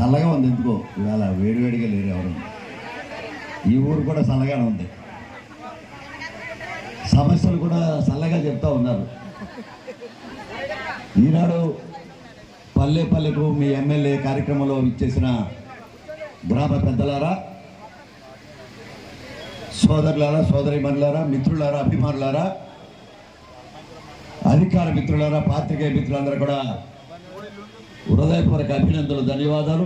చల్లగా ఉంది. ఎందుకో ఇవాళ వేడివేడిగా లేరు ఎవరు. ఈ ఊరు కూడా చల్లగానే ఉంది. సమస్యలు కూడా చల్లగా చెప్తా ఉన్నారు. ఈనాడు పల్లె పల్లెకు మీ ఎమ్మెల్యే కార్యక్రమంలో ఇచ్చేసిన గ్రామ పెద్దలారా, సోదరులారా, సోదరిమణులారా, మిత్రులారా, అభిమానులారా, అధికార మిత్రులారా, పాత్రికేయ మిత్రులందరూ కూడా హృదయపూర్వక అభినందనలు, ధన్యవాదాలు.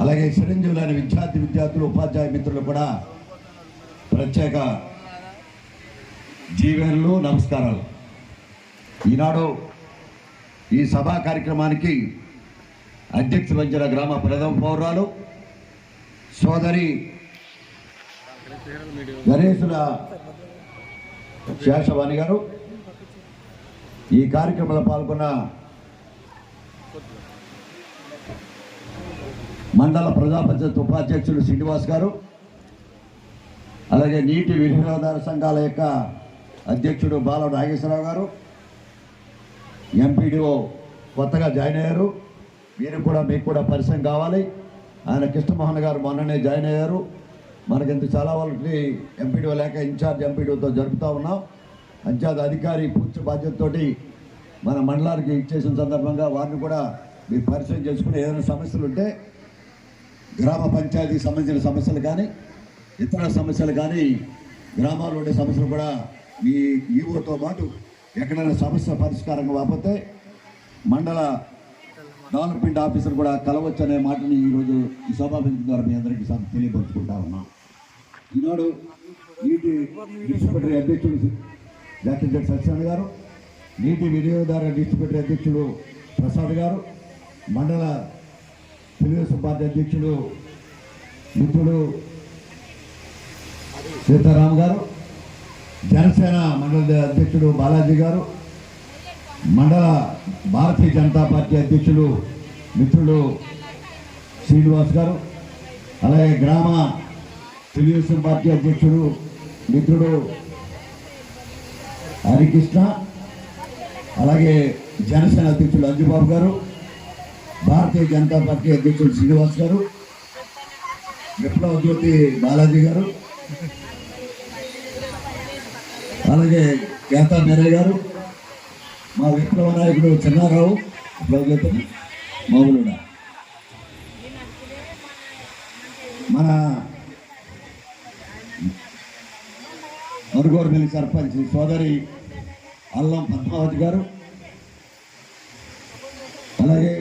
అలాగే చిరంజీవులైన విద్యార్థులు, ఉపాధ్యాయ మిత్రులు కూడా ప్రత్యేక జీవనలు, నమస్కారాలు. ఈనాడు ఈ సభా కార్యక్రమానికి అధ్యక్ష వహించిన గ్రామ ప్రథమ పౌరాలు సోదరి గణేశుల శేషవాణి గారు, ఈ కార్యక్రమంలో పాల్గొన్న మండల ప్రజా పరిషత్ ఉపాధ్యక్షులు శ్రీనివాస్ గారు, అలాగే నీటి వినియోగదారు సంఘాల యొక్క అధ్యక్షుడు బాల నాగేశ్వరరావు గారు, ఎంపీడీఓ కొత్తగా జాయిన్ అయ్యారు. మీకు కూడా పరిచయం కావాలి. ఆయన కృష్ణమోహన్ గారు మొన్ననే జాయిన్ అయ్యారు. మనకింత చాలా వాళ్ళకి ఎంపీడీఓ లేక ఇన్ఛార్జ్ ఎంపీడీఓతో జరుపుతూ ఉన్నాం. పంచాయతీ అధికారి పూర్తి బాధ్యతతోటి మన మండలానికి ఇచ్చేసిన సందర్భంగా వారిని కూడా మీరు పరిచయం చేసుకుని ఏదైనా సమస్యలు ఉంటే గ్రామ పంచాయతీకి సంబంధించిన సమస్యలు కానీ ఇతర సమస్యలు కానీ గ్రామాల్లో ఉండే సమస్యలు కూడా మీ ఈవోతో పాటు ఎక్కడైనా సమస్య పరిష్కారంగా కాకపోతే మండల డెవలప్మెంట్ ఆఫీసర్ కూడా కలవచ్చు అనే మాటని ఈరోజు ఈ సమావేశం ద్వారా మీ అందరికీ తెలియపరుచుకుంటా ఉన్నాం. ఈనాడు నీటి డిస్ట్రిబ్యూటరీ అధ్యక్షుడు డాక్టర్ జెడ్ సత్యనారాయణ గారు, నీటి వినియోగదారు డిస్ట్రిబ్యూటరీ అధ్యక్షుడు ప్రసాద్ గారు, మండల తెలుగుదేశం పార్టీ అధ్యక్షుడు మిత్రుడు సీతారాం గారు, జనసేన మండల అధ్యక్షుడు బాలాజీ గారు, మండల భారతీయ జనతా పార్టీ అధ్యక్షులు మిత్రుడు శ్రీనివాస్ గారు, అలాగే గ్రామ తెలుగుదేశం పార్టీ అధ్యక్షుడు మిత్రుడు హరికృష్ణ, అలాగే జనసేన అధ్యక్షుడు అంజుబాబు గారు, భారతీయ జనతా పార్టీ అధ్యక్షుడు శ్రీనివాస్ గారు, విప్లవ జ్యోతి బాలాజీ గారు, అలాగే కేతా మేరే గారు, మా విప్లవ నాయకుడు చిన్నారావు విప్లవ మౌలుడ, మన మరుగోరుపల్లి సర్పంచ్ సోదరి అల్లం పద్మావతి గారు, అలాగే